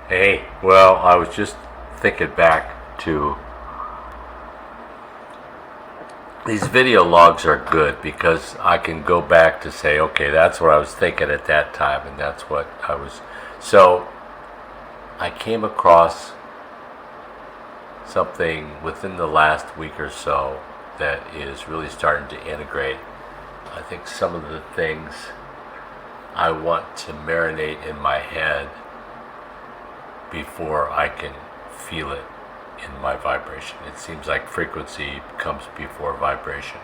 Hey, well, I was just thinking back to these video logs are good because I can go back to say, okay, that's what I was thinking at that time, and that's what I was. So I came across something within the last week or so that is really starting to integrate. I think some of the things I want to marinate in my head before I can feel it in my vibration. It seems like frequency comes before vibration.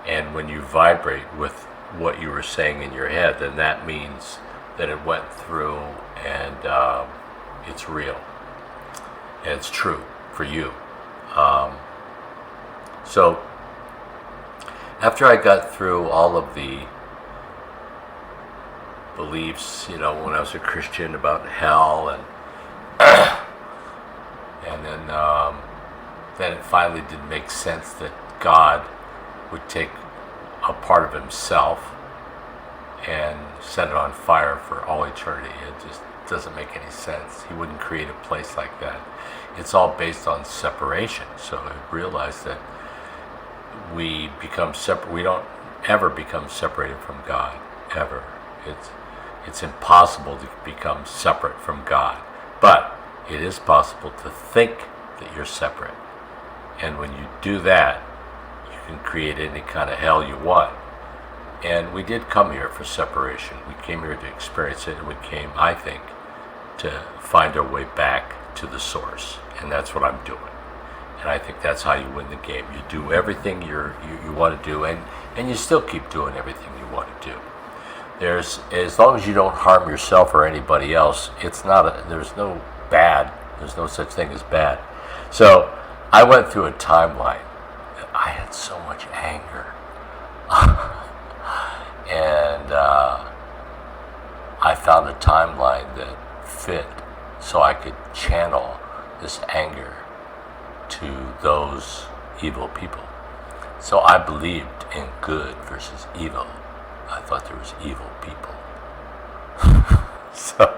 And when you vibrate with what you were saying in your head, then that means that it went through and it's real. And it's true for you. So after I got through all of the beliefs, when I was a Christian about hell and then it finally did make sense that God would take a part of himself and set it on fire for all eternity. It just doesn't make any sense. He wouldn't create a place like that. It's all based on separation. So I realized that we become separate. We don't ever become separated from God, ever. It's impossible to become separate from God. But it is possible to think that you're separate. And when you do that, you can create any kind of hell you want. And we did come here for separation. We came here to experience it, and we came, I think, to find our way back to the source. And that's what I'm doing. And I think that's how you win the game. You do everything you want to do, and you still keep doing everything you want to do. As long as you don't harm yourself or anybody else, there's no bad. There's no such thing as bad. So I went through a timeline. I had so much anger. And I found a timeline that fit so I could channel this anger to those evil people. So I believed in good versus evil. I thought there was evil people. So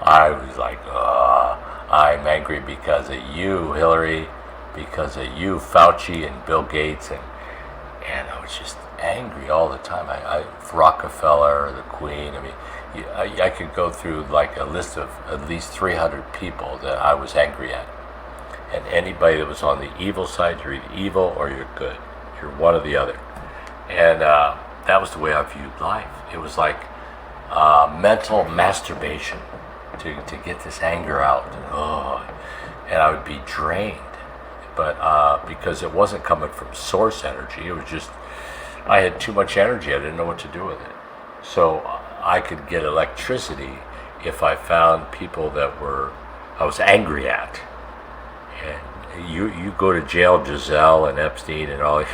I was like, I'm angry because of you, Hillary, because of you, Fauci, and Bill Gates, and I was just angry all the time. Rockefeller, the Queen. I mean, I could go through like a list of at least 300 people that I was angry at. And anybody that was on the evil side, you're either evil or you're good. You're one or the other. And that was the way I viewed life. It was like mental masturbation to get this anger out. And I would be drained. But because it wasn't coming from source energy, it was just, I had too much energy. I didn't know what to do with it. So I could get electricity if I found people that I was angry at. And you go to jail, Giselle and Epstein and all.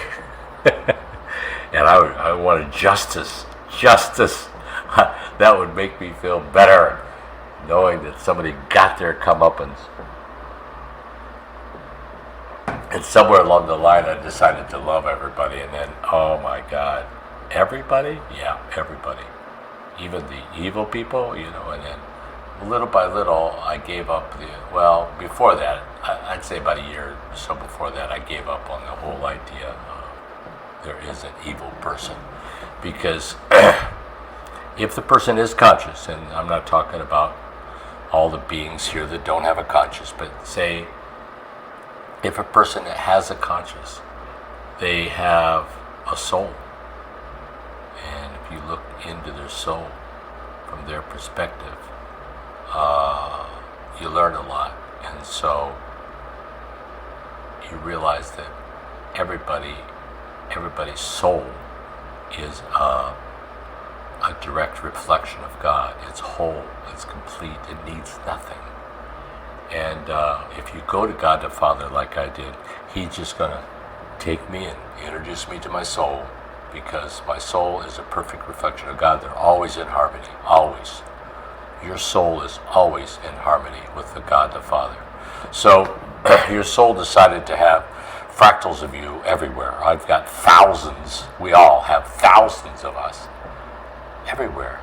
And I wanted justice. That would make me feel better, knowing that somebody got their comeuppance. And somewhere along the line, I decided to love everybody. And then, oh my God, everybody? Yeah, everybody. Even the evil people, and then little by little, I gave up before that, I'd say about a year or so before that, I gave up on the whole idea of there is an evil person. Because if the person is conscious, and I'm not talking about all the beings here that don't have a conscious, but say, if a person has a conscious, they have a soul. And if you look into their soul from their perspective, you learn a lot. And so you realize that everybody's soul is a direct reflection of God. It's whole, it's complete, it needs nothing. And if you go to God the Father like I did, He's just going to take me and introduce me to my soul, because my soul is a perfect reflection of God. They're always in harmony, always. Your soul is always in harmony with the God the Father. So your soul decided to have fractals of you everywhere. I've got thousands. We all have thousands of us everywhere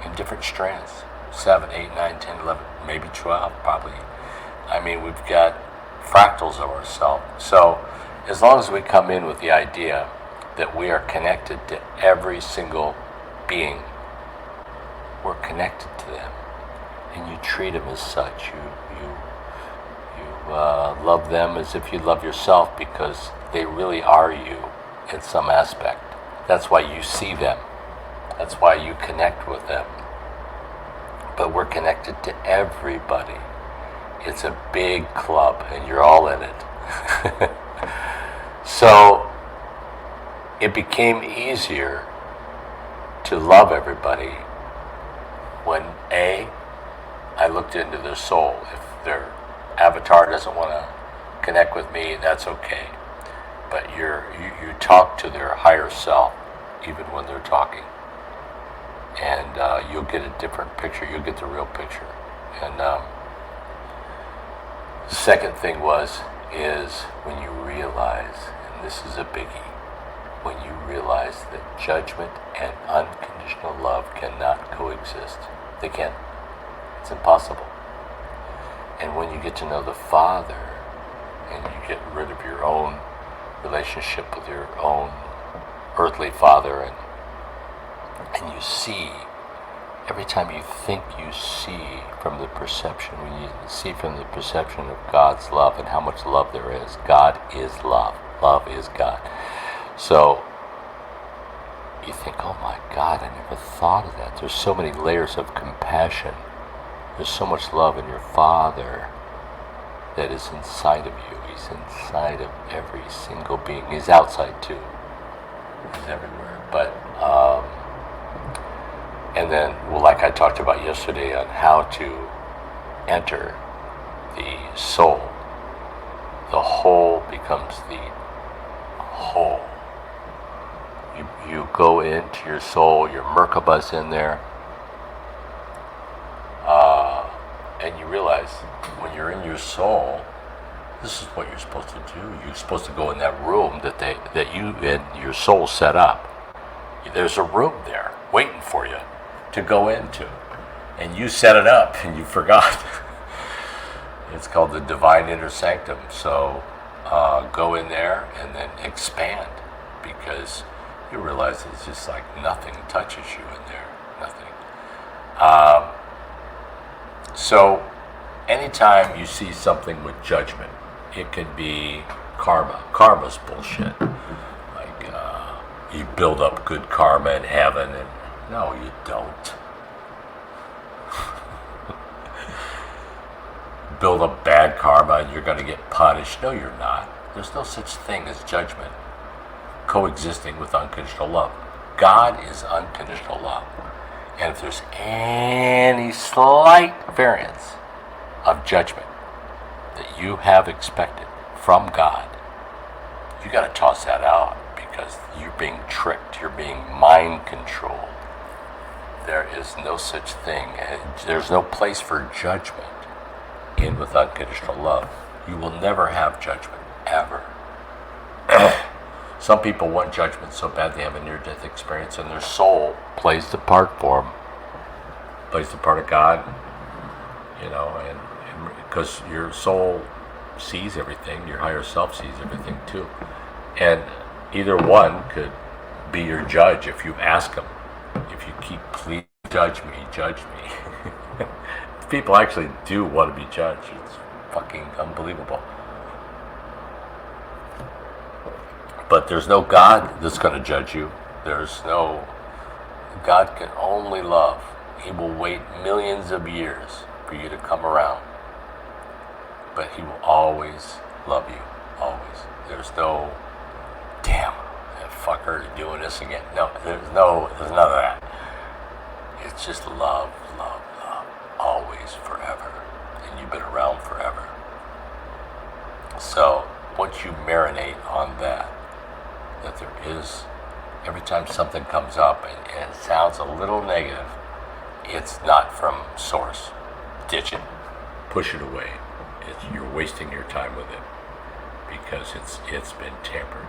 in different strands. 7, 8, 9, 10, 11, maybe 12, probably. I mean, we've got fractals of ourselves. So as long as we come in with the idea that we are connected to every single being, we're connected to them, and you treat them as such. You love them as if you love yourself, because they really are you in some aspect. That's why you see them. That's why you connect with them. But we're connected to everybody. It's a big club, and you're all in it. So it became easier to love everybody when I looked into their soul. If their avatar doesn't want to connect with me, that's okay. But you talk to their higher self, even when they're talking, and you'll get a different picture. You'll get the real picture. And the second thing is when you realize, and this is a biggie, when you realize that judgment and unconditional love cannot coexist. They can't. It's impossible. And when you get to know the Father, and you get rid of your own relationship with your own earthly father, and you see, every time you think you see from the perception, when you see from the perception of God's love and how much love there is, God is love. Love is God. So you think, oh my God, I never thought of that. There's so many layers of compassion. There's so much love in your Father that is inside of you. He's inside of every single being. He's outside too. He's everywhere. But, and then, well, like I talked about yesterday on how to enter the soul, the whole becomes the whole. You go into your soul, your Merkaba's in there, and you realize when you're in your soul, this is what you're supposed to do. You're supposed to go in that room that you and your soul set up. There's a room there waiting for you to go into, and you set it up and you forgot. It's called the Divine Inner Sanctum. So go in there and then expand, because you realize it's just like nothing touches you in there. Nothing. So anytime you see something with judgment, it can be karma. Karma's bullshit. Like you build up good karma in heaven, and no, you don't. Build up bad karma and you're going to get punished. No, you're not. There's no such thing as judgment coexisting with unconditional love. God is unconditional love. And if there's any slight variance of judgment that you have expected from God, you got to toss that out, because you're being tricked. You're being mind controlled. There is no such thing. There's no place for judgment in with unconditional love. You will never have judgment, ever. Some people want judgment so bad they have a near-death experience, and their soul plays the part for them, plays the part of God, and because your soul sees everything, your higher self sees everything too, and either one could be your judge if you ask them. If you keep, please judge me, judge me. People actually do want to be judged. It's fucking unbelievable. But there's no God that's going to judge you. God can only love. He will wait millions of years for you to come around. But he will always love you. Always. There's no, damn, that fucker is doing this again. No, there's none of that. It's just love, love, love. Always, forever. And you've been around forever. So, once you marinate on that there is, every time something comes up and it sounds a little negative, it's not from source. Ditch it. Push it away. You're wasting your time with it, because it's been tampered.